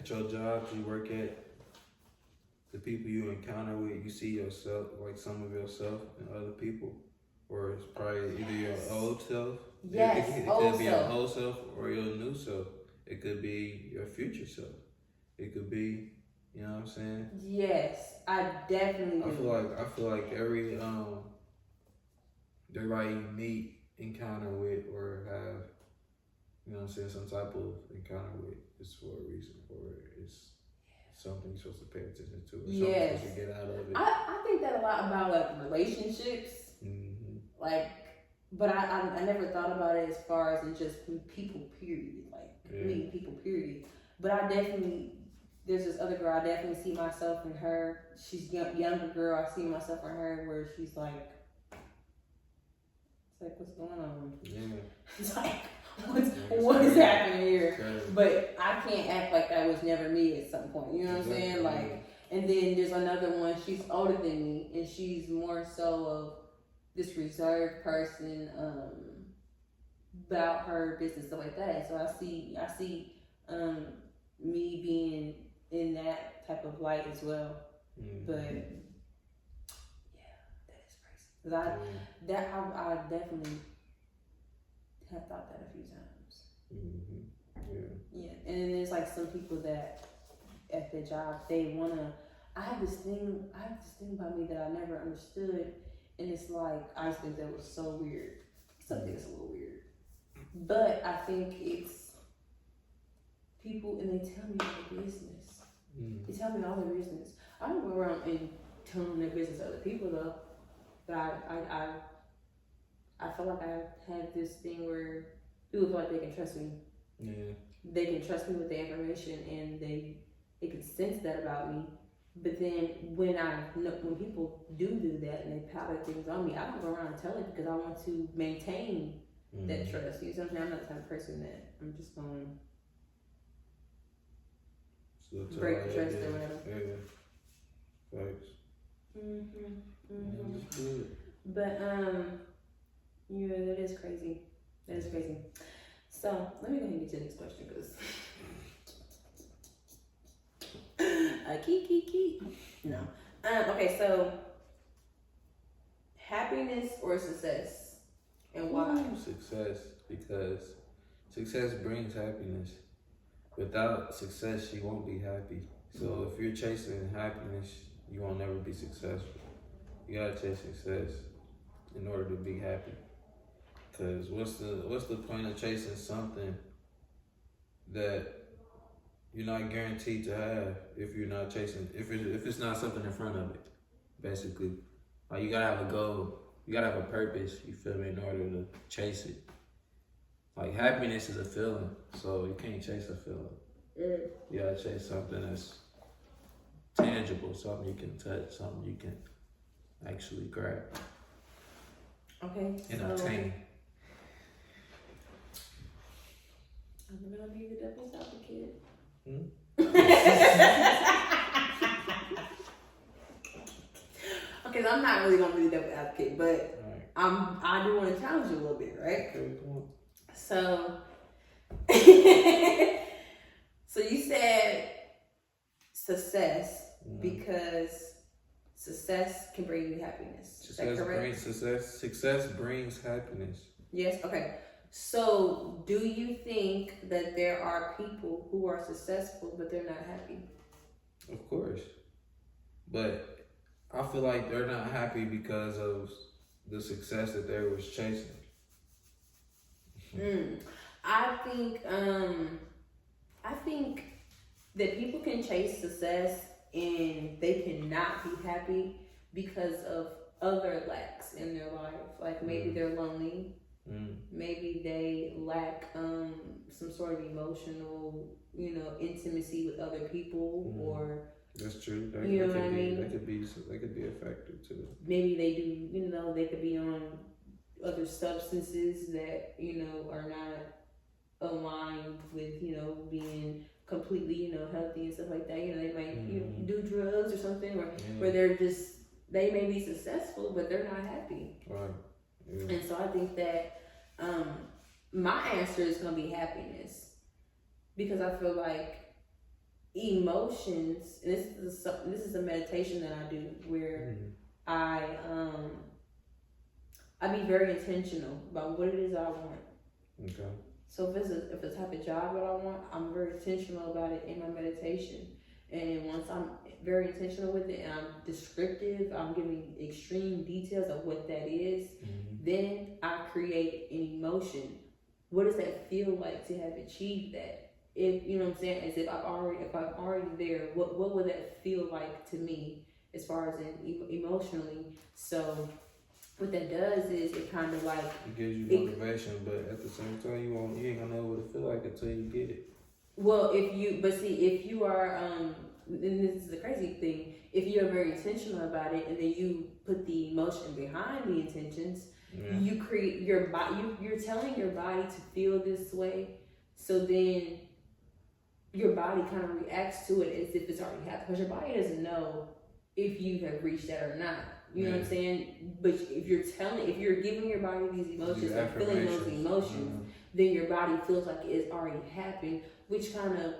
at your job you work at, the people you encounter with, you see yourself, like some of yourself in other people, or it's probably either your old self. Yes, it could be your old self or your new self. It could be your future self. It could be, you know what I'm saying? Yes, I definitely do. I feel like everybody you meet, encounter with, or have, you know what I'm saying, some type of encounter with, is for a reason, or it's something you're supposed to pay attention to, or something you're supposed to get out of it. I think that a lot about like relationships, like, but I never thought about it as far as in just people, period, like meeting people, period. But I definitely, there's this other girl, I definitely see myself in her. She's younger girl, I see myself in her where she's like, it's like, what's going on? Yeah. It's like, what is happening here? Okay. But I can't act like that was never me at some point. You know what I'm saying? Like, and then there's another one. She's older than me, and she's more so of this reserved person about her business, stuff like that. So I see me being in that type of light as well. But yeah, that is crazy. Cause I definitely have thought that a few times. Yeah, and then there's like some people that at their job they wanna. I have this thing about me that I never understood, and it's like I just think that was so weird. Something that's a little weird, but I think it's people, and they tell me their business. They tell me all their business. I don't go around and tell them their business to other people though. But I feel like I have this thing where people feel like they can trust me. Yeah. They can trust me with the information, and they can sense that about me. But then when people do that and they powder things on me, I don't go around and tell it because I want to maintain that trust. You know what I'm saying? I'm not the type of person that I'm just going to break the trust or whatever. Yeah. Thanks. But yeah, that is crazy. So let me go ahead and get to the next question because keep. No. Okay, so happiness or success, and why? Success, because success brings happiness. Without success, you won't be happy. So if you're chasing happiness, you won't never be successful. You gotta chase success in order to be happy. Cause what's the point of chasing something that you're not guaranteed to have if you're not chasing, if it's not something in front of it, basically. Like you gotta have a goal, you gotta have a purpose, you feel me, in order to chase it. Like happiness is a feeling, so you can't chase a feeling. You gotta chase something that's tangible, something you can touch, something you can actually grab. Okay. And obtain. I'm gonna be the devil's advocate. Okay, I'm not really gonna be the devil's advocate, but I do want to challenge you a little bit, right? Okay, come on. So, so you said success because success can bring you happiness. Is that correct? Success brings happiness. Yes. Okay. So, do you think that there are people who are successful but they're not happy? Of course, but I feel like they're not happy because of the success that they was chasing. I think that people can chase success and they cannot be happy because of other lacks in their life. Like maybe they're lonely, maybe they lack some sort of emotional, intimacy with other people, or that's true. That could be a factor too. Maybe they do, they could be on other substances that are not aligned with being completely healthy and stuff like that. They might do drugs or something, where they may be successful but they're not happy. Right. Yeah. And so I think that my answer is gonna be happiness, because I feel like emotions, and this is a meditation that I do where I be very intentional about what it is I want. Okay. So if it's a type of job that I want, I'm very intentional about it in my meditation. And once I'm very intentional with it and I'm descriptive, I'm giving extreme details of what that is, then I create an emotion. What does that feel like to have achieved that? If you know what I'm saying, as if I'm already there, what would that feel like to me as far as emotionally? So what that does is it kind of like it gives you motivation, but at the same time you ain't gonna know what it feel like until you get it. Well, if you are and this is the crazy thing, if you're very intentional about it and then you put the emotion behind the intentions, you create your body. You're telling your body to feel this way, so then your body kind of reacts to it as if it's already happened, because your body doesn't know if you have reached that or not. You know what I'm saying? But if you're giving your body these emotions and feeling those emotions, then your body feels like it's already happened, which kind of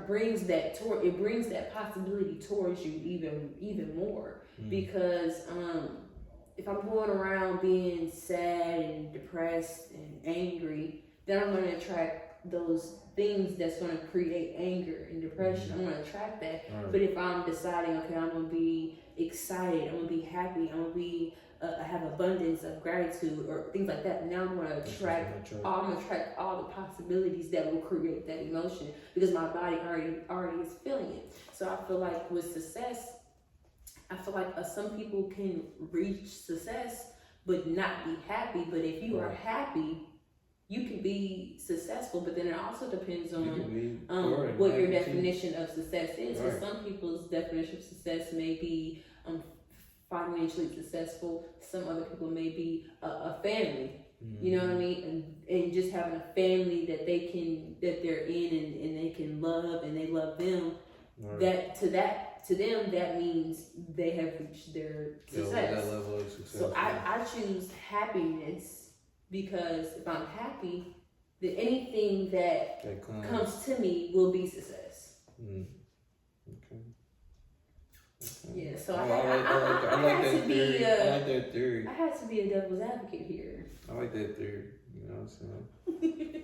brings that possibility towards you even more. Because if I'm going around being sad and depressed and angry, then I'm going to attract those things that's going to create anger and depression. I'm going to attract that. Right. But if I'm deciding, okay, I'm going to be excited, I'm going to be happy, I'm going to be have abundance of gratitude or things like that, now I'm going to attract all the possibilities that will create that emotion, because my body already is feeling it. So I feel like with success, some people can reach success but not be happy. But if you are happy, you can be successful. But then it also depends on what your definition of success is. Because some people's definition of success may be financially successful. Some other people may be a family. You know what I mean? And just having a family that they're in and they can love and they love them. Right. To them that means they have reached their success. That level of success. So I choose happiness, because if I'm happy, then anything that comes to me will be success. Okay. Yeah, so I like that theory. I had to be a devil's advocate here. I like that theory. You know what I'm saying?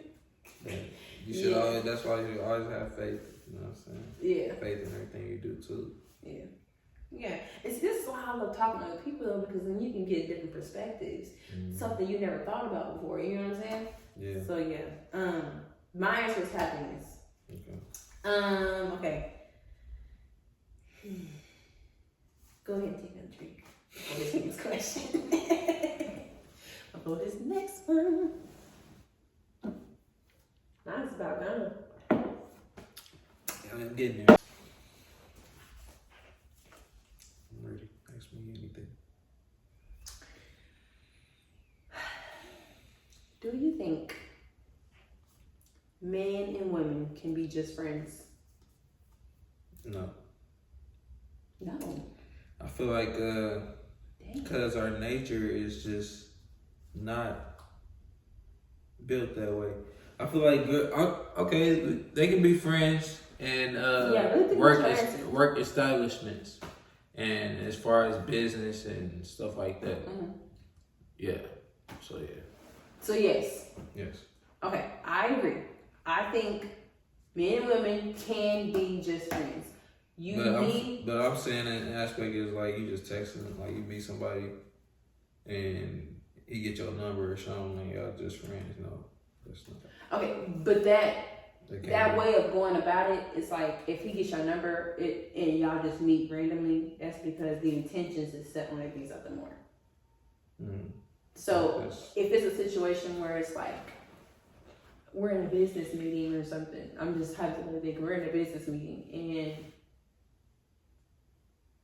You should always. That's why you always have faith. You know what I'm saying? Yeah. Faith in everything you do too. Yeah. Yeah. This is why I love talking to other people, though, because then you can get different perspectives. Something you never thought about before. You know what I'm saying? Yeah. So yeah. My answer is happiness. Okay. Okay. Go ahead and take another drink before this next question. Before this next one. Mine's about done. I'm getting there. I'm ready. Ask me anything. Do you think men and women can be just friends? No. No. I feel like because our nature is just not built that way. I feel like they can be friends and work establishments, and as far as business and stuff like that. Yeah. So yeah. So yes. Yes. Okay, I agree. I think men and women can be just friends. But I'm saying an aspect is like you just texting, like you meet somebody and he get your number or something and y'all just friends. No, that's not. Okay, but that way of going about it is like if he gets your number and y'all just meet randomly, that's because the intentions is set when it be something more. So if it's a situation where it's like we're in a business meeting or something, I'm just hypothetically we're in a business meeting and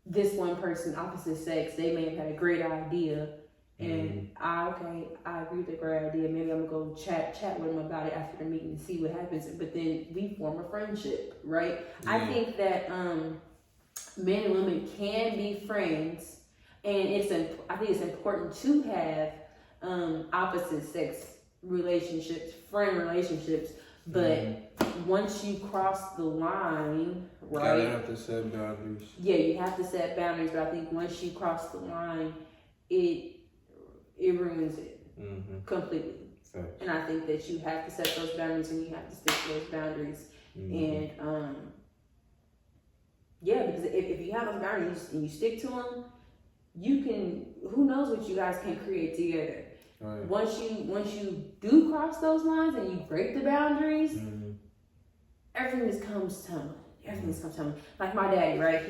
this one person, opposite sex, they may have had a great idea, and I agree with the great idea. Maybe I'm gonna go chat with them about it after the meeting and see what happens. But then we form a friendship, right? Yeah. I think that men and women can be friends, and I think it's important to have opposite sex relationships, friend relationships. But once you cross the line, right? You gotta have to set boundaries. Yeah, you have to set boundaries, but I think once you cross the line, it ruins it completely. Facts. And I think that you have to set those boundaries and you have to stick to those boundaries. And yeah, because if you have those boundaries and you stick to them, you can. Who knows what you guys can create together. Right. Once you do cross those lines and you break the boundaries, everything just comes tumbling. Everything just comes tumbling. Like my daddy, right?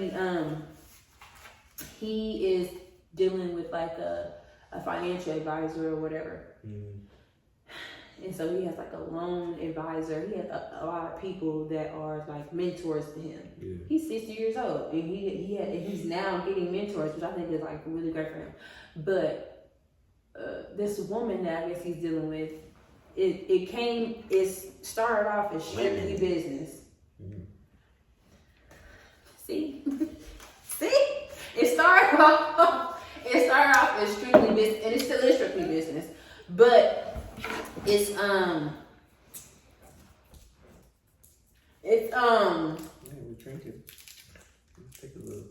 He is dealing with like a financial advisor or whatever. And so he has like a loan advisor. He has a lot of people that are like mentors to him. Yeah. He's 60 years old and he's now getting mentors, which I think is like really great for him. But this woman that I guess he's dealing with, it started off as strictly business. See? It started off as strictly business, and it still is strictly business. But it's Yeah, we're drinking. Let's take a little.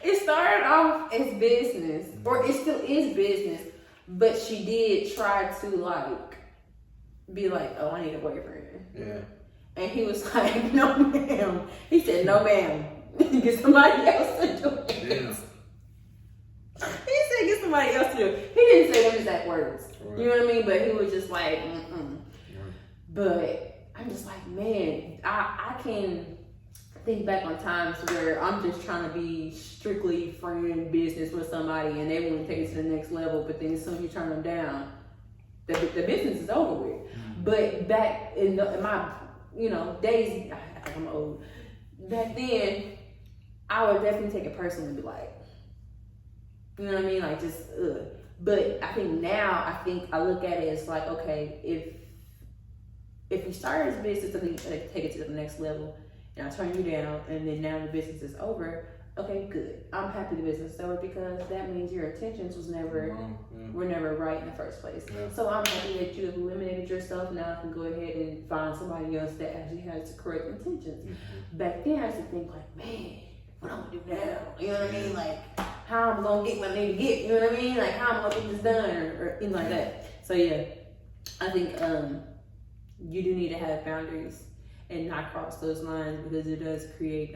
It started off as business, or it still is business, but she did try to like be like, oh, I need a boyfriend. Yeah. And he was like, no ma'am. He said, no ma'am. Get somebody else to do it. Yeah. He said, get somebody else to do it. He didn't say them exact words. Right. You know what I mean? But he was just like, Right. But I'm just like, man, I can think back on times where I'm just trying to be strictly friend business with somebody and they want to take it to the next level, but then as soon as you turn them down, the business is over with. But back in my days, I'm old. Back then, I would definitely take it personally and be like, you know what I mean? Like just, But I think now, I look at it as like, okay, if you start as a business and take it to the next level, and I turn you down, and then now the business is over, okay, good. I'm happy the business is over because that means your intentions were never right in the first place. Yeah. So I'm happy that you have eliminated yourself. Now I can go ahead and find somebody else that actually has the correct intentions. Back then I used to think like, man, what I'm gonna do now? You know what I mean? Like, how I'm gonna get what I need to get, you know what I mean? Like, how I'm gonna get this done or anything like that. So yeah, I think you do need to have boundaries and not cross those lines because it does create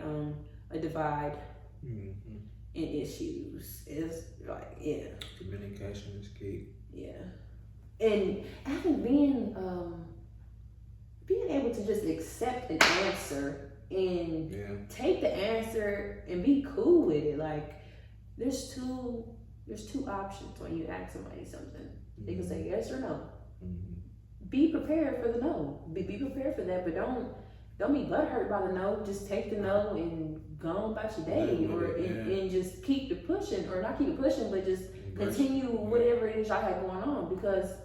a divide in issues. It's like, yeah. Communication is key. Yeah. And I think being able to just accept an answer and take the answer and be cool with it. Like, there's two options when you ask somebody something. They can say yes or no. Be prepared for the no. Be prepared for that, but don't be butthurt by the no. Just take the no and go on about your day, and just keep it pushing, or not keep it pushing, but just continue whatever it is y'all have going on. Because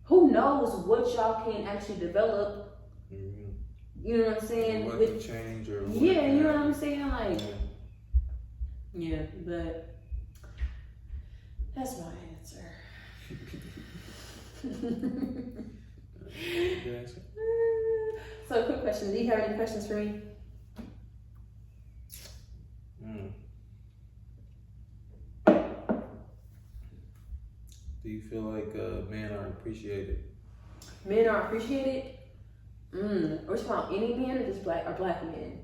who knows what y'all can actually develop. You know what I'm saying? What to change or what you know what I'm saying? Like, yeah, but that's my answer. So, quick question. Do you have any questions for me? Do you feel like men are appreciated? Men are appreciated? Are we talking about any men or just black men?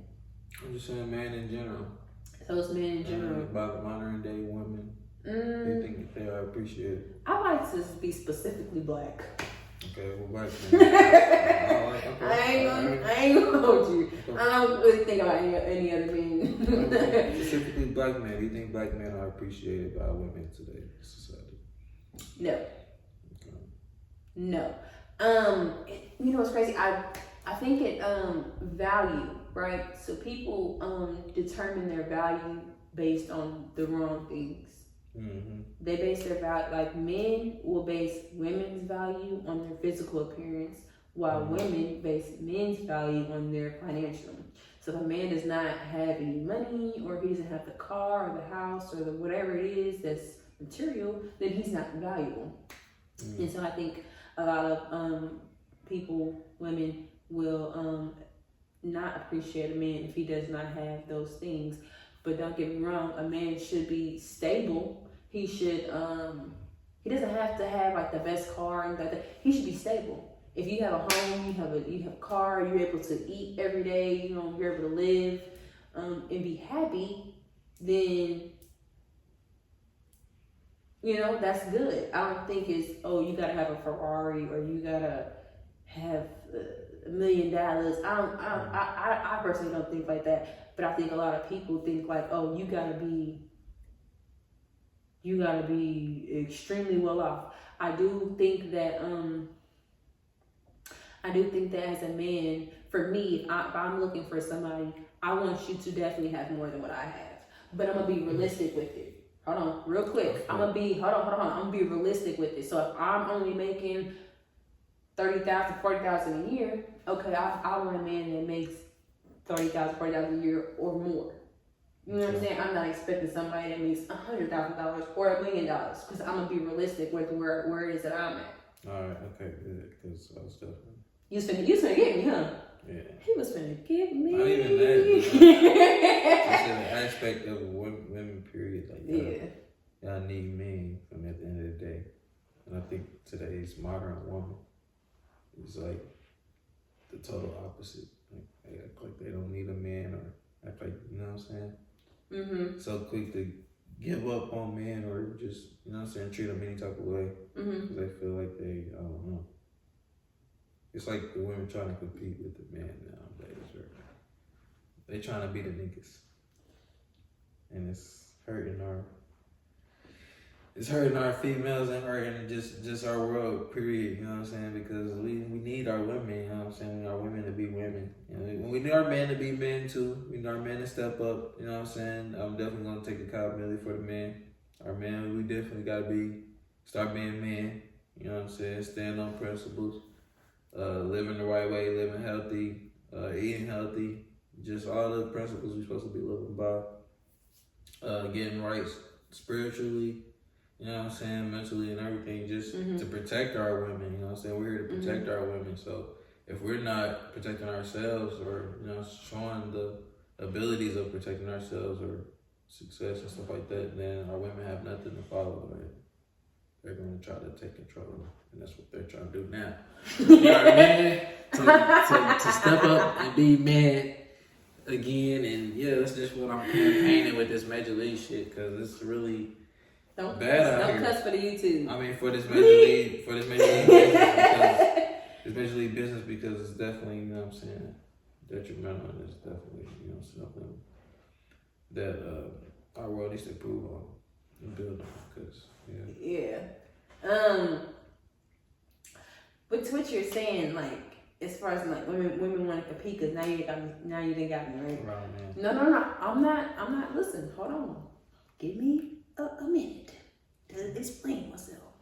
I'm just saying men in general. So it's men in general. About modern day women. Do you think they are appreciated? I like to be specifically black. Okay, well, black men. I ain't gonna hold you. Okay. I don't really think about any other men. Specifically black men. Do you think black men are appreciated by women today in society? No. Okay. No. You know what's crazy? I think it value, right? So people determine their value based on the wrong things. They base their value, like men will base women's value on their physical appearance, while women base men's value on their financial. So if a man does not have any money, or if he doesn't have the car or the house or the whatever it is that's material, then he's not valuable. And so I think a lot of people, women, will not appreciate a man if he does not have those things. But don't get me wrong, a man should be stable. He should he doesn't have to have like the best car and that. He should be stable. If you have a home, you have a car, you're able to eat every day, you're able to live and be happy, then that's good. I don't think it's, you gotta have a Ferrari or you gotta have $1 million. I personally don't think like that. But I think a lot of people think like, you gotta be extremely well off. I do think that as a man, for me, if I'm looking for somebody, I want you to definitely have more than what I have. But I'm gonna be realistic with it. Hold on, real quick. I'm gonna be realistic with it. So if I'm only making $30,000, $40,000 a year, okay, I want a man that makes $30,000, $40,000 a year or more. You know what I'm saying? I'm not expecting somebody that makes $100,000 or $1 million because I'm gonna be realistic with where it is that I'm at. All right, okay, good. Because I was definitely. You was finna get me, huh? Yeah. He was finna get me. Not even that. Just the aspect of women, period. Like, y'all need men at the end of the day. And I think today's modern woman is like the total opposite. Like, they act like they don't need a man or act like, you know what I'm saying? Mm-hmm. So quick to give up on men or just, you know what I'm saying, treat them any type of way. Because they feel like I don't know. It's like the women trying to compete with the men nowadays. Or they trying to be the niggas. And it's hurting our females and hurting just our world, period, you know what I'm saying? Because we need our women, you know what I'm saying? We need our women to be women. We need our men to be men too. We need our men to step up, you know what I'm saying? I'm definitely going to take accountability for the men. Our men, we definitely got to start being men, you know what I'm saying? Stand on principles, living the right way, living healthy, eating healthy, just all the principles we're supposed to be living by. Getting right spiritually, you know what I'm saying, mentally and everything, just to protect our women, you know what I'm saying? We're here to protect our women. So if we're not protecting ourselves or, showing the abilities of protecting ourselves or success and stuff like that, then our women have nothing to follow. Right? They're going to try to take control, and that's what they're trying to do now. You know what I mean? To step up and be man again, and that's just what I'm campaigning with this Major League shit, because it's really bad out here. Don't cuss for the YouTube. I mean, for this Major League business, because it's definitely, you know what I'm saying, detrimental, and it's definitely, something that our world needs to improve on and build on, because, But to what you're saying, like, as far as like women want to compete, because now you didn't got me, right? Right, man. No, I'm not. Listen, hold on. Give me a minute to explain myself.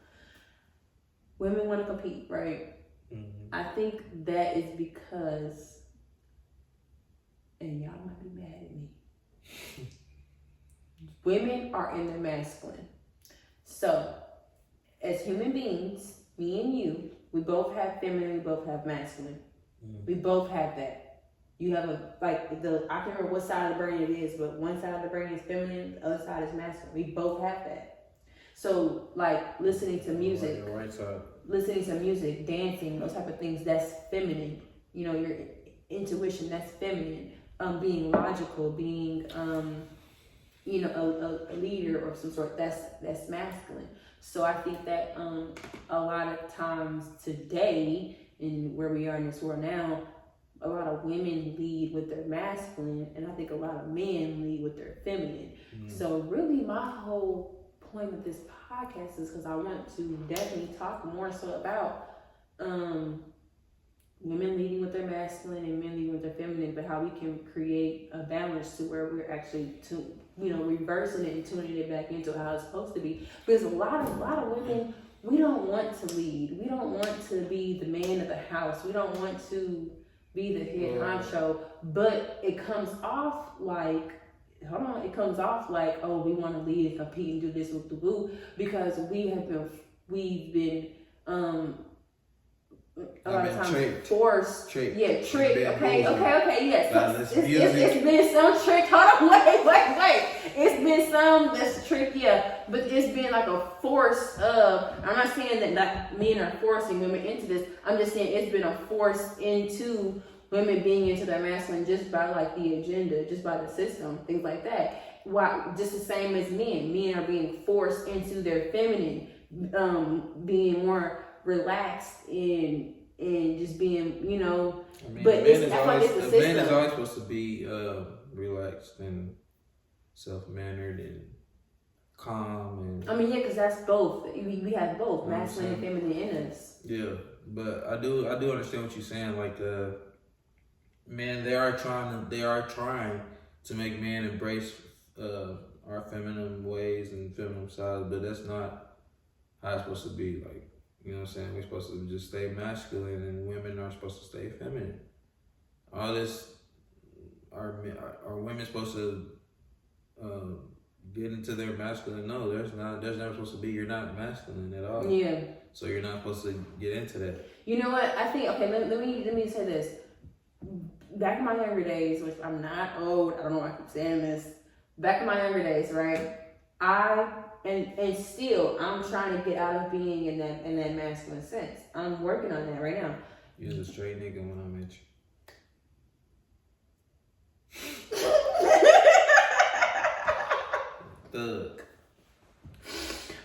Women want to compete, right? Mm-hmm. I think that is because, and y'all might be mad at me, women are in their masculine. So, as human beings, me and you, we both have feminine, we both have masculine. Mm-hmm. We both have that. You have I can't remember what side of the brain it is, but one side of the brain is feminine, the other side is masculine. We both have that. So, like, listening to music, dancing, those type of things, that's feminine. Your intuition, that's feminine. Being logical, being, a leader of some sort, that's masculine. So I think that a lot of times today, in where we are in this world now, a lot of women lead with their masculine, and I think a lot of men lead with their feminine. So really, my whole point of this podcast is because I want to definitely talk more so about women leading with their masculine and men leading with their feminine, but how we can create a balance to where we're actually reversing it and tuning it back into how it's supposed to be. Because a lot of women, we don't want to lead. We don't want to be the man of the house. We don't want to be the head honcho. But it comes off like, oh, we want to lead and compete and do this with the boo, because we've been a lot of times tricked. forced. Trick. Yeah, trick. Okay, yes. It's been some trick. Hold on, wait. It's been some that's trick, yeah. But it's been like a force of, I'm not saying that like men are forcing women into this. I'm just saying it's been a force into women being into their masculine just by like the agenda, just by the system, things like that. Why? Just the same as men. Men are being forced into their feminine, being more relaxed and just being, you know. I mean, but man is always supposed to be relaxed and self-mannered and calm and. I mean, yeah, because that's both. We have both masculine and feminine in us. Yeah, but I do understand what you're saying. Like, men, they are trying to make men embrace our feminine ways and feminine sides, but that's not how it's supposed to be. Like, you know what I'm saying? We're supposed to just stay masculine, and women are supposed to stay feminine. All this, are women supposed to get into their masculine? No, there's never supposed to be. You're not masculine at all. Yeah. So you're not supposed to get into that. You know what? I think, okay, let me say this. Back in my younger days, which I'm not old, I don't know why I keep saying this. Back in my younger days, right? And still, I'm trying to get out of being in that masculine sense. I'm working on that right now. You was a straight nigga when I met you. Thug.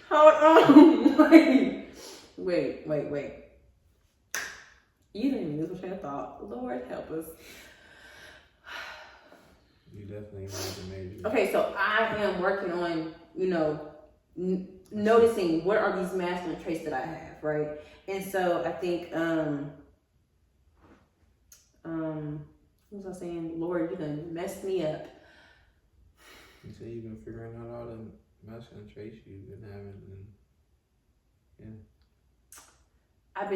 Hold on. Wait. You didn't even lose my train of thought. Lord help us. You definitely made. Okay, so I am working on, you know, noticing what are these masculine traits that I have, right? And so I think, what was I saying? Lord, you're gonna mess me up. You say you've been figuring out all the masculine traits you've been having, and I've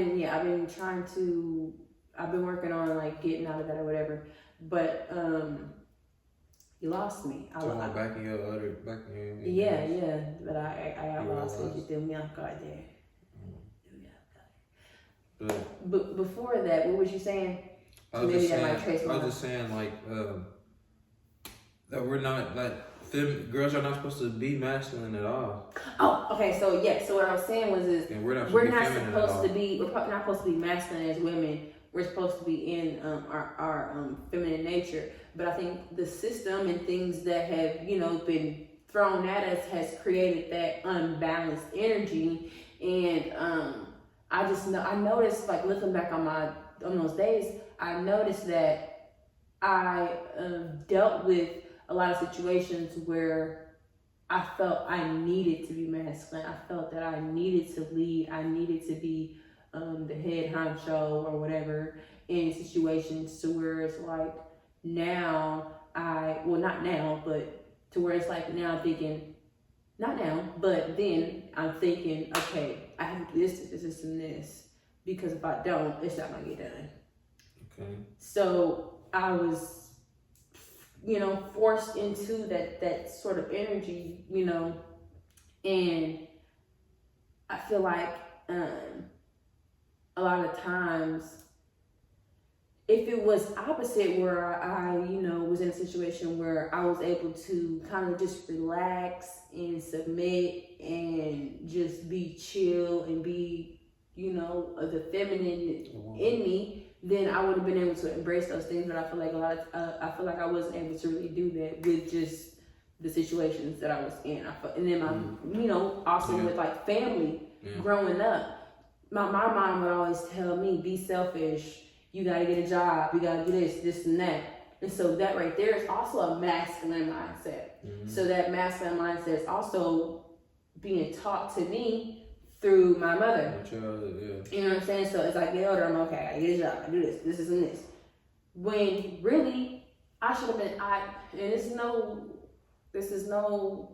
been working on like getting out of that or whatever, but you lost me. Back in your yeah, but I got lost because you threw me off guard there. But before that, what was you saying? I was just saying like that we're not like girls are not supposed to be masculine at all. Oh, okay. So yeah. So what I was saying was we're not supposed to be. We're not supposed to be masculine as women. We're supposed to be in our feminine nature. But I think the system and things that have, you know, been thrown at us has created that unbalanced energy. And I noticed, like looking back on those days, I noticed that I dealt with a lot of situations where I felt I needed to be masculine. I felt that I needed to lead. I needed to be the head honcho or whatever in situations to where it's like now not now, but to where it's like now I'm thinking, not now, but then I'm thinking, okay, I have to do this, and this, because if I don't, it's not gonna get done. Okay. So I was, you know, forced into that sort of energy, you know, and I feel like a lot of times, if it was opposite where I, you know, was in a situation where I was able to kind of just relax and submit and just be chill and be, you know, the feminine in me, then I would have been able to embrace those things. But I feel like I feel like I wasn't able to really do that with just the situations that I was in. And then you know, also with like family growing up, my mom would always tell me, be selfish. You gotta get a job. You gotta do this and that. And so that right there is also a masculine mindset. Mm-hmm. So that masculine mindset is also being taught to me through my mother. You know what I'm saying? So as I get older, I'm okay. I get a job. I do this and this. When really, I should have been. And this is no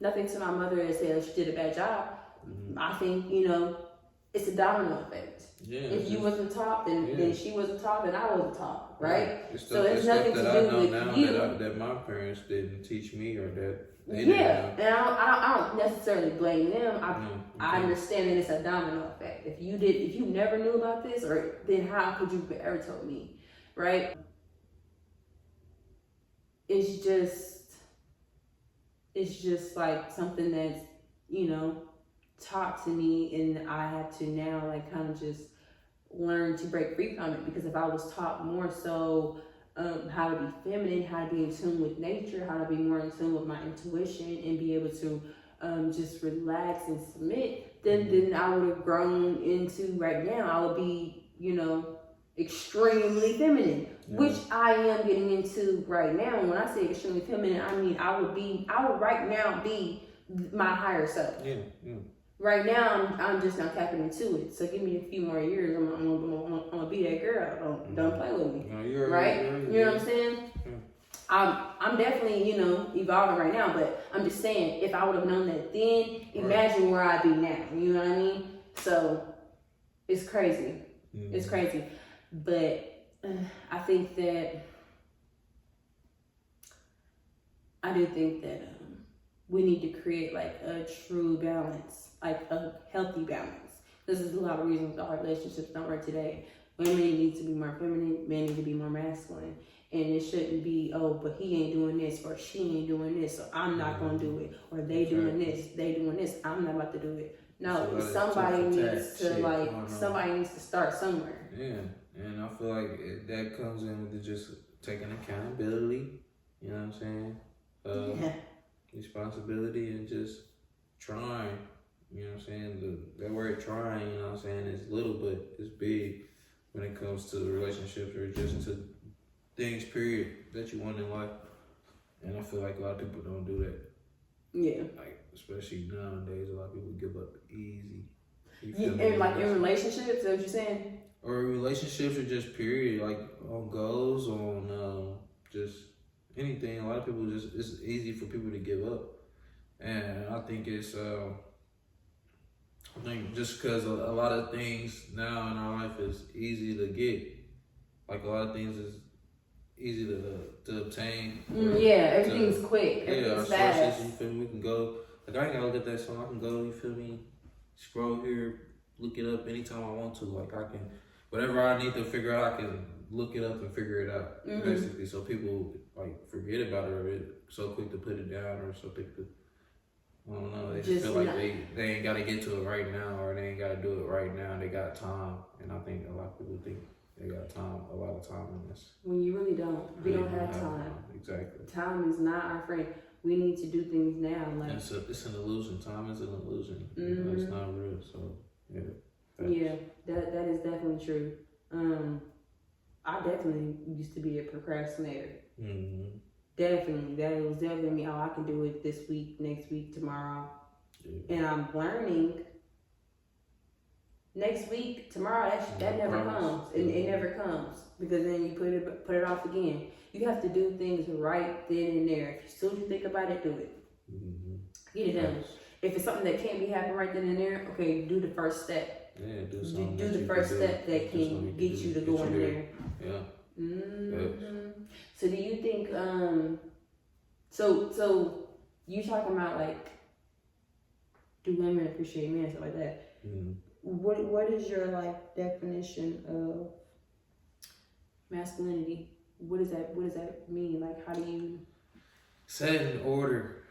nothing to my mother that said she did a bad job. Mm-hmm. I think, you know, it's a domino effect. Yeah, if you wasn't taught, then she wasn't taught, then I wasn't taught. taught, right? It's so it's nothing to that do I know with now you. that my parents didn't teach me or that they Yeah, didn't know. and I don't necessarily blame them. I understand that it's a domino effect. If you never knew about this, or then how could you ever told me, right? It's just like something that's, taught to me, and I had to now like kind of just learn to break free from it, because if I was taught more so how to be feminine, how to be in tune with nature, how to be more in tune with my intuition, and be able to just relax and submit, then I would have grown into right now. I would be, extremely feminine, which I am getting into right now. And when I say extremely feminine, I mean I would right now be my higher self. Yeah. Right now, I'm just not tapping into it. So give me a few more years. I'm gonna be that girl. Don't play with me, no, right? You know what I'm saying? Yeah. I'm definitely evolving right now. But I'm just saying, if I would have known that then, imagine where I'd be now. You know what I mean? So it's crazy. It's crazy. But I do think that we need to create like a true balance, like a healthy balance. This is a lot of reasons our relationships don't work today. Women need to be more feminine, men need to be more masculine. And it shouldn't be, but he ain't doing this, or she ain't doing this, so I'm not gonna do it, or they doing this, I'm not about to do it. No, somebody needs to start somewhere. Yeah, and I feel like that comes in with just taking accountability. You know what I'm saying? Responsibility and just trying. You know what I'm saying? That word trying, you know what I'm saying, is little, but it's big when it comes to relationships or just to things, period, that you want in life. And I feel like a lot of people don't do that. Yeah. Like, especially nowadays, a lot of people give up easy. And like in relationships, is that what you're saying? Or relationships, or just period, like on goals, on just anything. A lot of people it's easy for people to give up. And I think it's, just because a lot of things now in our life is easy to get. Like a lot of things is easy to obtain. Everything's quick. Everything's fast. Sources, you feel me? We can go, like I ain't gotta look at that song. I can go, you feel me? Scroll here, look it up anytime I want to. Like I can, whatever I need to figure out, I can look it up and figure it out. Basically, so people like forget about it, or so quick to put it down, or so quick to, I don't know, they just feel like they ain't gotta get to it right now, or they ain't gotta do it right now. They got time, and I think a lot of people think they got time, a lot of time in this. When you really don't. We don't have time. Exactly. Time is not our friend. We need to do things now. Like it's an illusion. Time is an illusion. It's not real. So yeah, that is definitely true. I definitely used to be a procrastinator. Definitely, that was definitely me. Oh, I can do it this week, next week, tomorrow, and I'm learning. Next week, tomorrow, that never comes. It never comes, because then you put it off again. You have to do things right then and there. As soon as you think about it, do it. Get it done. If it's something that can't be happening right then and there, okay, do the first step. Yeah, do something. Do the first step that can get you to go in there. Yeah. So do you think? So you talking about like, do women appreciate men, stuff like that? What is your like definition of masculinity? What does that mean? Like, how do you setting order?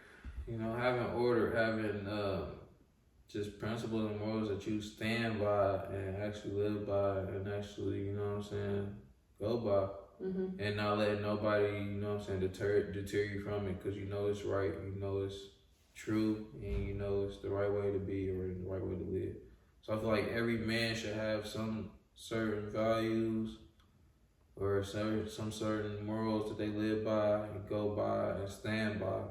Having order, having just principles and morals that you stand by and actually live by, and actually, go by. And not let nobody, deter you from it, because it's right, it's true, and it's the right way to be, or the right way to live. So I feel like every man should have some certain values or some certain morals that they live by and go by and stand by.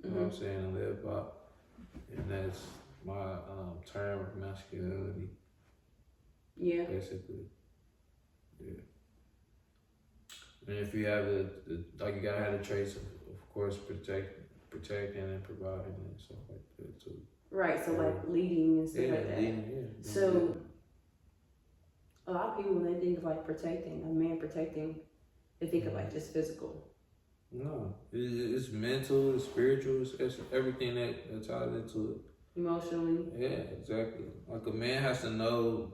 You know what I'm saying? And live by. And that's my term of masculinity. Yeah. Basically. Yeah. And if you have you gotta have the traits of course, protecting and providing and stuff like that too. Right, so like leading and stuff like that. Leading, So a lot of people, when they think of like protecting, a man protecting They think of like just physical. No, it's mental, it's spiritual, it's everything that ties into it. Emotionally. Yeah, exactly. Like a man has to know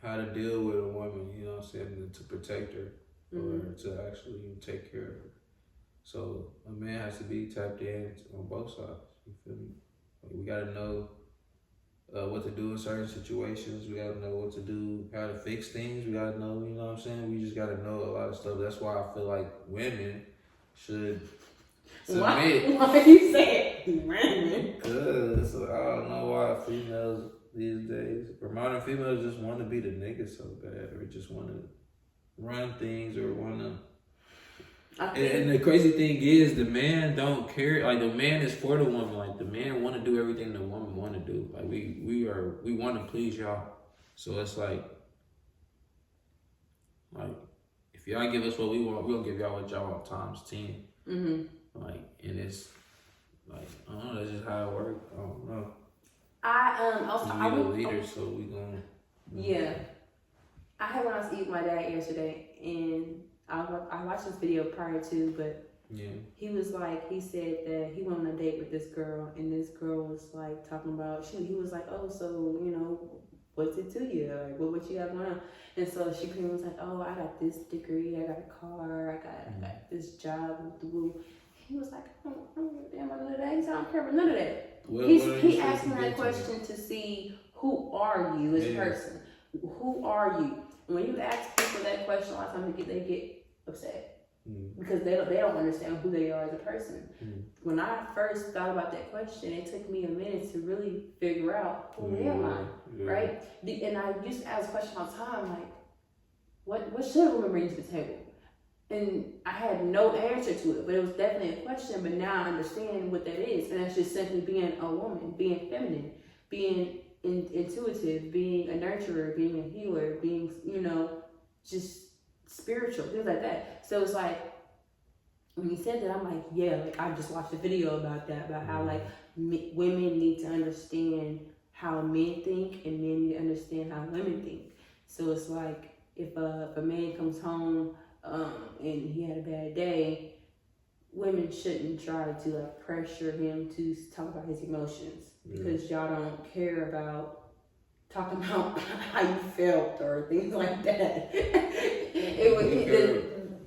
how to deal with a woman, you know what I'm saying, to protect her or to actually take care of her. So a man has to be tapped in on both sides. You feel me? Like we gotta know what to do in certain situations. We gotta know what to do, how to fix things. We gotta know, you know what I'm saying? We just gotta know a lot of stuff. That's why I feel like women should submit. Why you say it? Cause I don't know why females these days, or modern females, just want to be the nigga so bad, or just want to run things, or want to. And the crazy thing is, the man don't care. Like the man is for the woman. Like the man want to do everything the woman want to do. Like we want to please y'all. So it's like if y'all give us what we want, we'll give y'all what y'all want times 10. Like, and it's like I don't know. That's just how it works. I don't know. I we the leader, so we gonna. Yeah, I was eating with my dad yesterday, and I watched this video prior to, but he was like, he said that he went on a date with this girl, and this girl was like talking about, he was like, oh, so, you know, what's it to you? Like, what you got going on? And so she pretty was like, oh, I got this degree, I got a car, I got this job, he was like, I don't damn about none of that. He said, I don't care about none of that. He asked me that question to see, who are you as a person? Who are you? When you ask people that question, a lot of times they get upset because they don't understand who they are as a person. When I first thought about that question, it took me a minute to really figure out who am I, right? And I used to ask the question all the time, like, what should a woman bring to the table? And I had no answer to it, but it was definitely a question. But now I understand what that is, and that's just simply being a woman, being feminine, being intuitive, being a nurturer, being a healer, being, you know, just spiritual, things like that. So it's like, when he said that, I'm like, yeah, like I just watched a video about that, about how like women need to understand how men think, and men need to understand how women think. So it's like, if a man comes home and he had a bad day, women shouldn't try to like pressure him to talk about his emotions, because y'all don't care about talking about how you felt or things like that.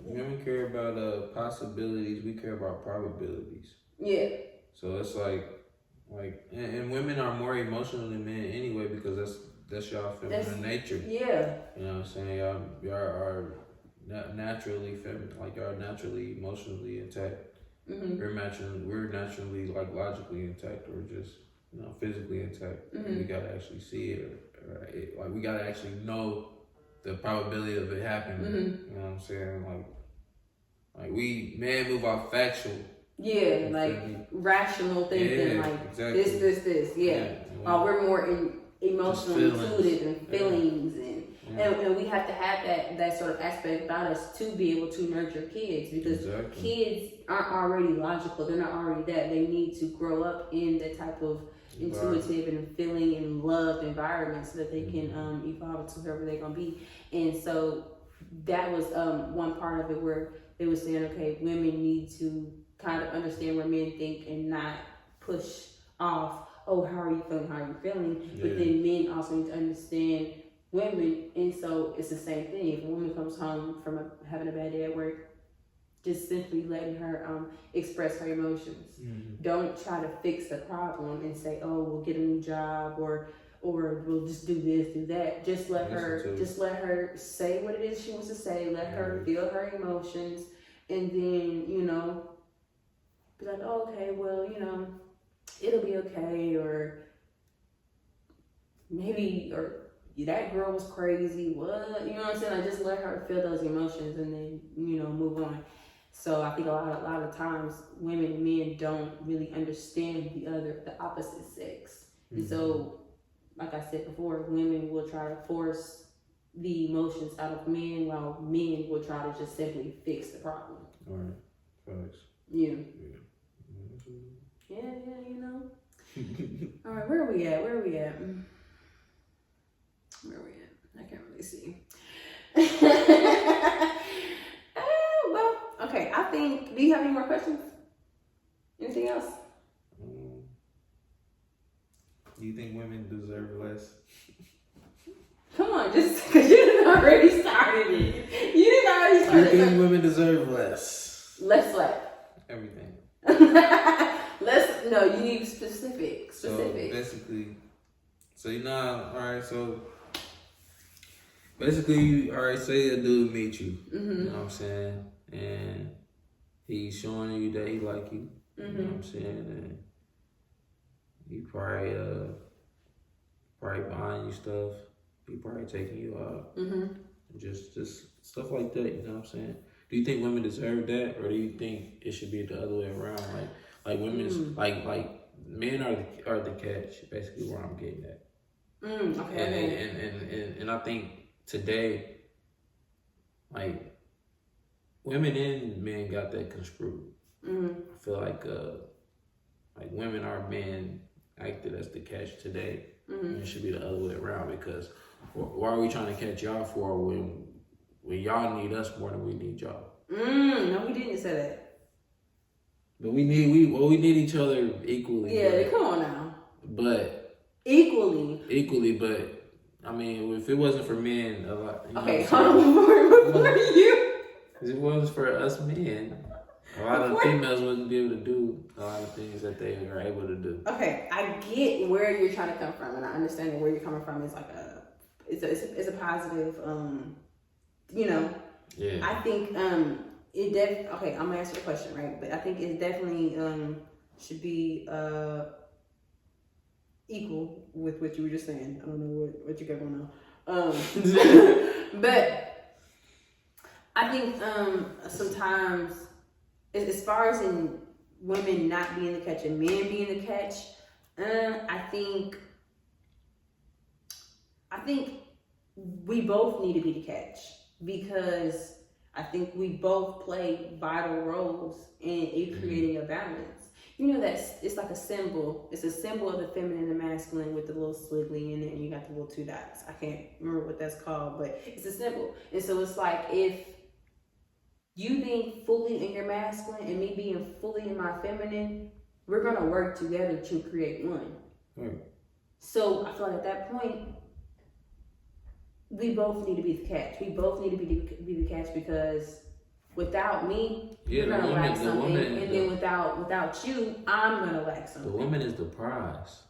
Women care about possibilities. We care about probabilities. Yeah. So it's like, and women are more emotional than men anyway, because that's y'all feminine nature. Yeah. You know what I'm saying? Y'all are naturally feminine, like y'all are naturally emotionally intact. We're naturally like logically intact, or just, you know, physically intact. We gotta actually see it, like we gotta actually know the probability of it happening. You know what I'm saying? Like we move off factual. Yeah, like rational thinking, like exactly. this. Yeah. We're more emotionally intuitive and feelings and we have to have that sort of aspect about us to be able to nurture kids, because kids aren't already logical. They're not already that. They need to grow up in that type of intuitive and feeling and loved environment so that they can evolve into whoever they're gonna be. And so that was one part of it where they were saying, okay, women need to kind of understand where men think and not push off, oh, how are you feeling? But then men also need to understand women, and so it's the same thing. If a woman comes home from having a bad day at work, just simply letting her express her emotions. Don't try to fix the problem and say, oh, we'll get a new job, or we'll just do this, do that. Just let her say what it is she wants to say. Let her feel her emotions, and then, you know, be like, oh, okay, well, you know, it'll be okay, or maybe, or that girl was crazy, what? You know what I'm saying? Like, just let her feel those emotions and then, you know, move on. So I think a lot of times women and men don't really understand the opposite sex. And so, like I said before, women will try to force the emotions out of men, while men will try to just simply fix the problem. All right. Thanks. Yeah. Yeah, you know. All right, where are we at? I can't really see. I think. Do you have any more questions? Anything else? Do you think women deserve less? Come on, just because you didn't already started it. You didn't already started it. Do you think women deserve less? Less what? Everything. Less. No, you need specific. So basically, alright. So basically, alright. Say a dude meet you. Mm-hmm. You know what I'm saying, and he's showing you that he like you. Mm-hmm. You know what I'm saying, and he probably buying you stuff. He probably taking you out. Mm-hmm. Just stuff like that. You know what I'm saying? Do you think women deserve that, or do you think it should be the other way around? Like women's like men are the catch. Basically, where I'm getting at. Okay. And I think today, like women and men got that construed. Mm-hmm. I feel like women are men acted as the catch today. Mm-hmm. And it should be the other way around, because why are we trying to catch y'all for when y'all need us more than we need y'all? No, we didn't say that. But we need each other equally. Yeah, come on now. But equally, but I mean, if it wasn't for men, a lot. Okay, hold on before you. If it wasn't for us men, a lot of females wouldn't be able to do a lot of things that they are able to do. Okay, I get where you're trying to come from, and I understand where you're coming from. It's like it's a positive, you know. Yeah. I think okay, I'm gonna answer the question, right? But I think it definitely should be equal with what you were just saying. I don't know what you got going on. But I think sometimes, as far as in women not being the catch and men being the catch, I think we both need to be the catch, because I think we both play vital roles in creating a balance. You know, it's like a symbol. It's a symbol of the feminine and masculine with the little squiggly in it, and you got the little 2 dots. I can't remember what that's called, but it's a symbol. And so it's like, if you being fully in your masculine and me being fully in my feminine, we're gonna work together to create one. Right. So I feel like at that point, we both need to be the catch. We both need to be the catch, because without me, you're gonna lack something, and then without you, I'm gonna lack something. The woman is the prize.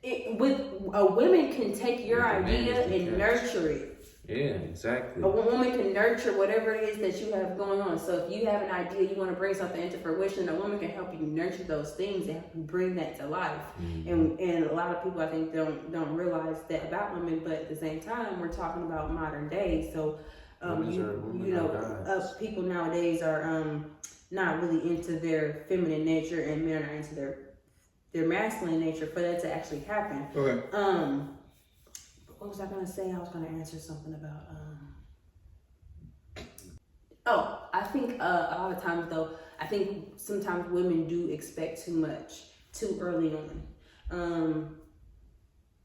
A woman can take your idea and nurture it. Yeah, exactly. A woman can nurture whatever it is that you have going on. So if you have an idea, you want to bring something into fruition, a woman can help you nurture those things and help you bring that to life. Mm-hmm. And a lot of people, I think, don't realize that about women. But at the same time, we're talking about modern day. So people nowadays are not really into their feminine nature, and men are into their masculine nature for that to actually happen. Okay. What was I gonna say? I was gonna answer something about. I think a lot of times though, I think sometimes women do expect too much too early on.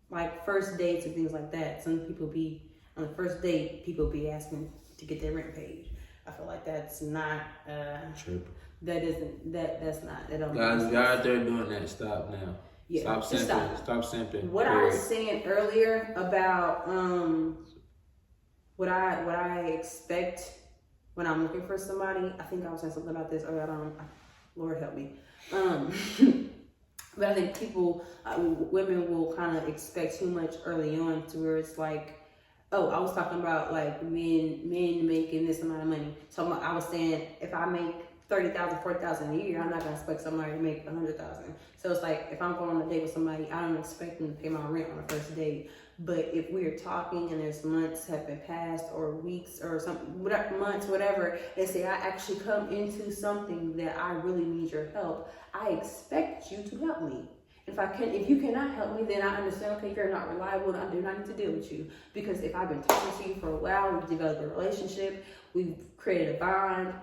Like first dates and things like that. Some people be on the first date, people be asking to get their rent paid. I feel like that's not. True. That's not. That don't. Guys, y'all out there doing that? Stop now. Yeah, Stop simping. What I was saying earlier about what I expect when I'm looking for somebody, I think I was saying something about this earlier. Lord help me. But I think women will kind of expect too much early on, to where it's like, oh, I was talking about like men making this amount of money. So I was saying, if I make $30,000, $40,000 a year, I'm not gonna expect somebody to make $100,000. So it's like, if I'm going on a date with somebody, I don't expect them to pay my rent on the first date. But if we're talking and there's months have been passed, or weeks, or something, whatever, and say I actually come into something that I really need your help, I expect you to help me. If you cannot help me, then I understand, okay, you're not reliable, I do not need to deal with you. Because if I've been talking to you for a while, we've developed a relationship, we've created a bond,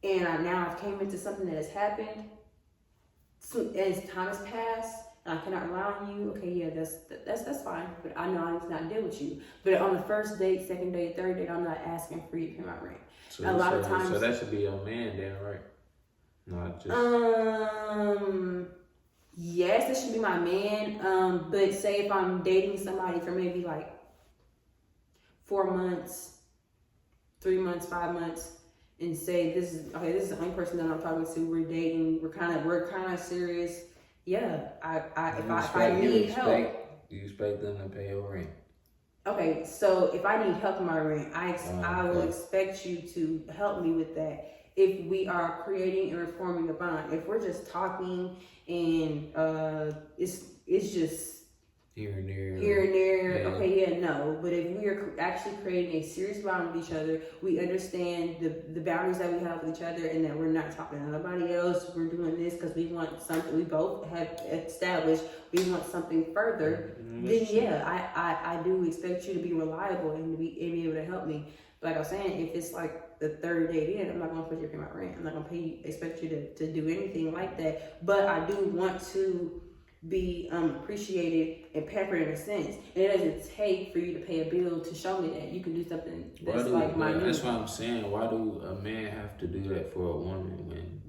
and now I've came into something that has happened, so as time has passed, I cannot rely on you. Okay, yeah, that's fine. But I know I need to not deal with you. But on the first date, second date, third date, I'm not asking for you to pay my rent. So, a lot of times. So that should be your man then, right? Not just. Yes, it should be my man. But say if I'm dating somebody for maybe like 4 months, 3 months, 5 months, and say this is the only person that I'm talking to. We're dating. We're kind of serious. Yeah, if I need help, you expect them to pay your rent. Okay, so if I need help in my rent, I will expect you to help me with that. If we are creating and reforming a bond, if we're just talking and it's just here and there, yeah. Okay, yeah, no. But if we are actually creating a serious bond with each other, we understand the boundaries that we have with each other, and that we're not talking to nobody else. We're doing this because we want something. We both have established we want something further. Then yeah, I do expect you to be reliable and to be able to help me. Like I was saying, if it's like the third date in, I'm not going to put you pay my rent. I'm not going to expect you to do anything like that. But I do want to be appreciated and pampered in a sense. And it doesn't take for you to pay a bill to show me that you can do something that's like my That's what I'm saying. Why do a man have to do that for a woman when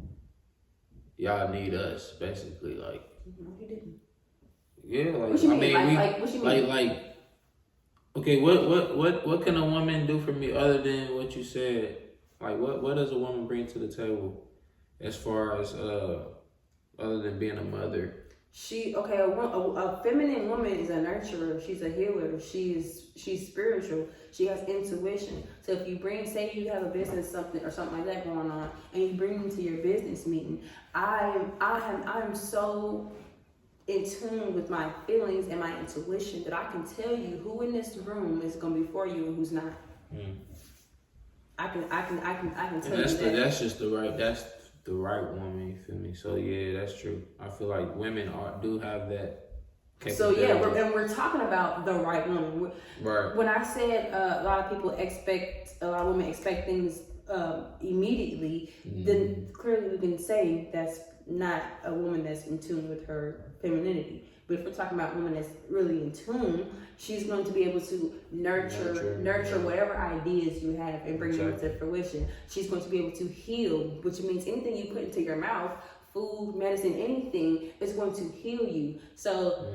y'all need us, basically? Like, no, he didn't. Yeah, like what you mean? What you mean? Like, okay, what can a woman do for me other than what you said? Like, what does a woman bring to the table as far as other than being a mother? A feminine woman is a nurturer. She's a healer. She's spiritual. She has intuition. So if you say you have a business something like that going on, and you bring them to your business meeting, I'm so in tune with my feelings and my intuition that I can tell you who in this room is going to be for you and who's not. I can tell you that. That's just that's the right woman, you feel me? So yeah, that's true. I feel like women do have that capability. So yeah, we're talking about the right woman. Right. When I said a lot of women expect things immediately, then clearly we can say that's not a woman that's in tune with her femininity. But if we're talking about a woman that's really in tune, she's going to be able to nurture whatever ideas you have and bring them to fruition. She's going to be able to heal, which means anything you put into your mouth, food, medicine, anything, is going to heal you. So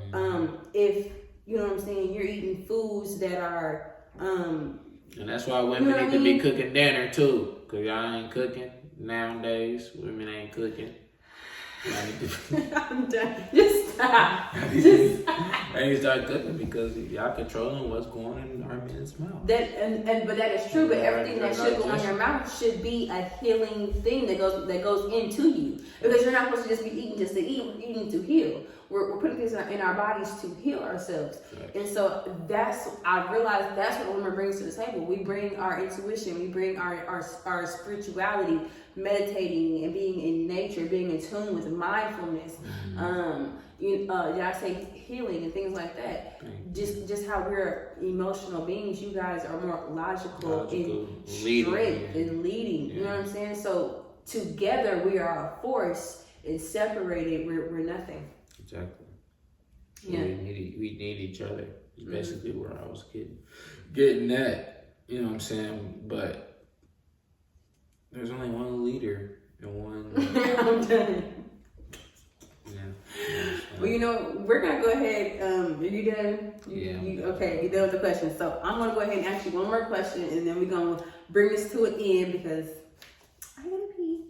if, you know what I'm saying, you're eating foods that are... and that's why women need to be cooking dinner too. Because y'all ain't cooking nowadays. Women ain't cooking. I'm done. Just stop. I need to start cooking because y'all controlling what's going in our men's mouth. But that is true. But everything that should go in your mouth should be a healing thing that goes into you. Because you're not supposed to just be eating just to eat. We're eating to heal. We're putting things in our bodies to heal ourselves. Right. And so I realized that's what women brings to the table. We bring our intuition. We bring our spirituality, meditating and being in nature, being in tune with mindfulness. Did I say healing and things like that? Just how we're emotional beings. You guys are more logical in strength and leading. You know what I'm saying? So together we are a force, and separated we're nothing. Exactly. Yeah. We need each other. It's basically where I was getting at. You know what I'm saying? But there's only one leader and one. I'm done. Well, we're gonna go ahead. Are you done? Okay, you're done with the questions. So I'm gonna go ahead and ask you one more question, and then we're gonna bring this to an end because I gotta pee.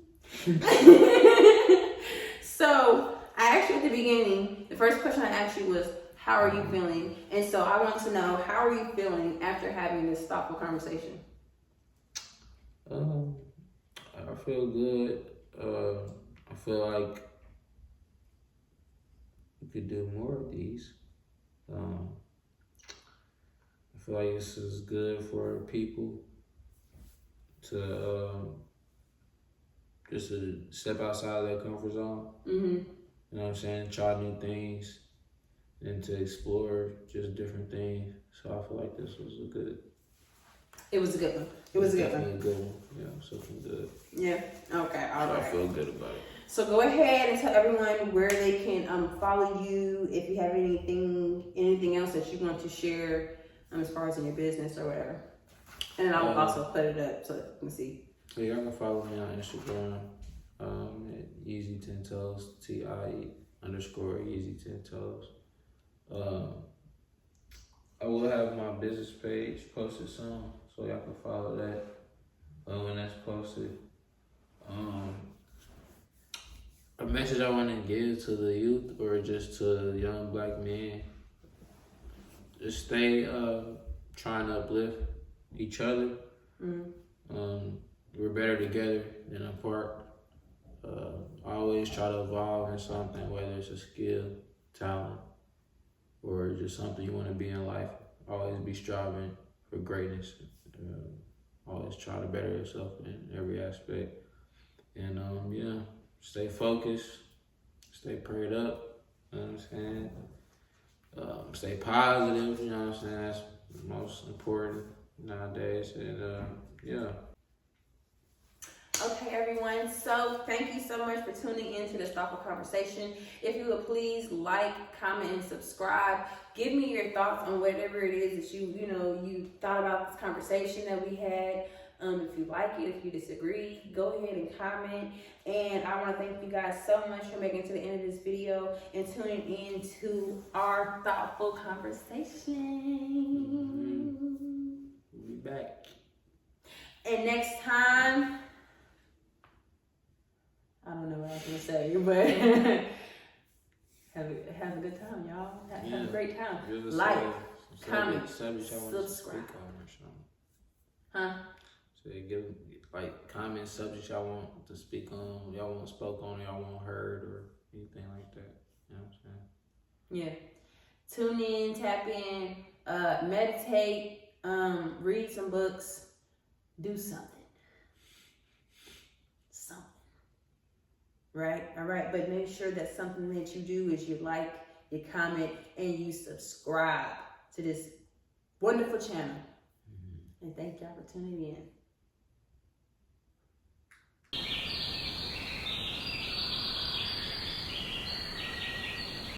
So I asked you at the beginning. The first question I asked you was, "How are you feeling?" And so I want to know, how are you feeling after having this thoughtful conversation? I feel good. I feel like we could do more of these. I feel like this is good for people to just to step outside their comfort zone. You know what I'm saying? Try new things and to explore just different things. So I feel like this was a good It was a good one. It was a good one. Definitely a good one. Yeah, something good. Yeah. Okay. All right. I feel good about it. So go ahead and tell everyone where they can follow you. If you have anything else that you want to share as far as in your business or whatever. And I'll also put it up so you can see. So y'all can follow me on Instagram at Easy 10 Toes, TIE_Easy 10 Toes. I will have my business page posted soon, so y'all can follow that when that's posted. A message I want to give to the youth or just to young black men: just stay trying to uplift each other. We're better together than apart. Always try to evolve in something, whether it's a skill, talent, or just something you want to be in life. Always be striving for greatness. Always try to better yourself in every aspect. And yeah, stay focused, stay prayed up, you know what I'm saying? Stay positive, you know what I'm saying? That's most important nowadays. And yeah. Okay, everyone. So thank you so much for tuning in to this thoughtful conversation. If you would please like, comment, and subscribe. Give me your thoughts on whatever it is that you thought about this conversation that we had. If you like it, if you disagree, go ahead and comment. And I want to thank you guys so much for making it to the end of this video and tuning in to our thoughtful conversation. We'll be back. And next time, I don't know what I was going to say, but have a good time, y'all. Have a great time. Like, comment, subscribe. Huh? So give comment subjects y'all want to speak on, y'all want spoke on, y'all want heard, or anything like that. You know what I'm saying? Yeah. Tune in, tap in, meditate, read some books, do something. Right? All right. But make sure that something that you do is you like, you comment, and you subscribe to this wonderful channel. And thank y'all for tuning in.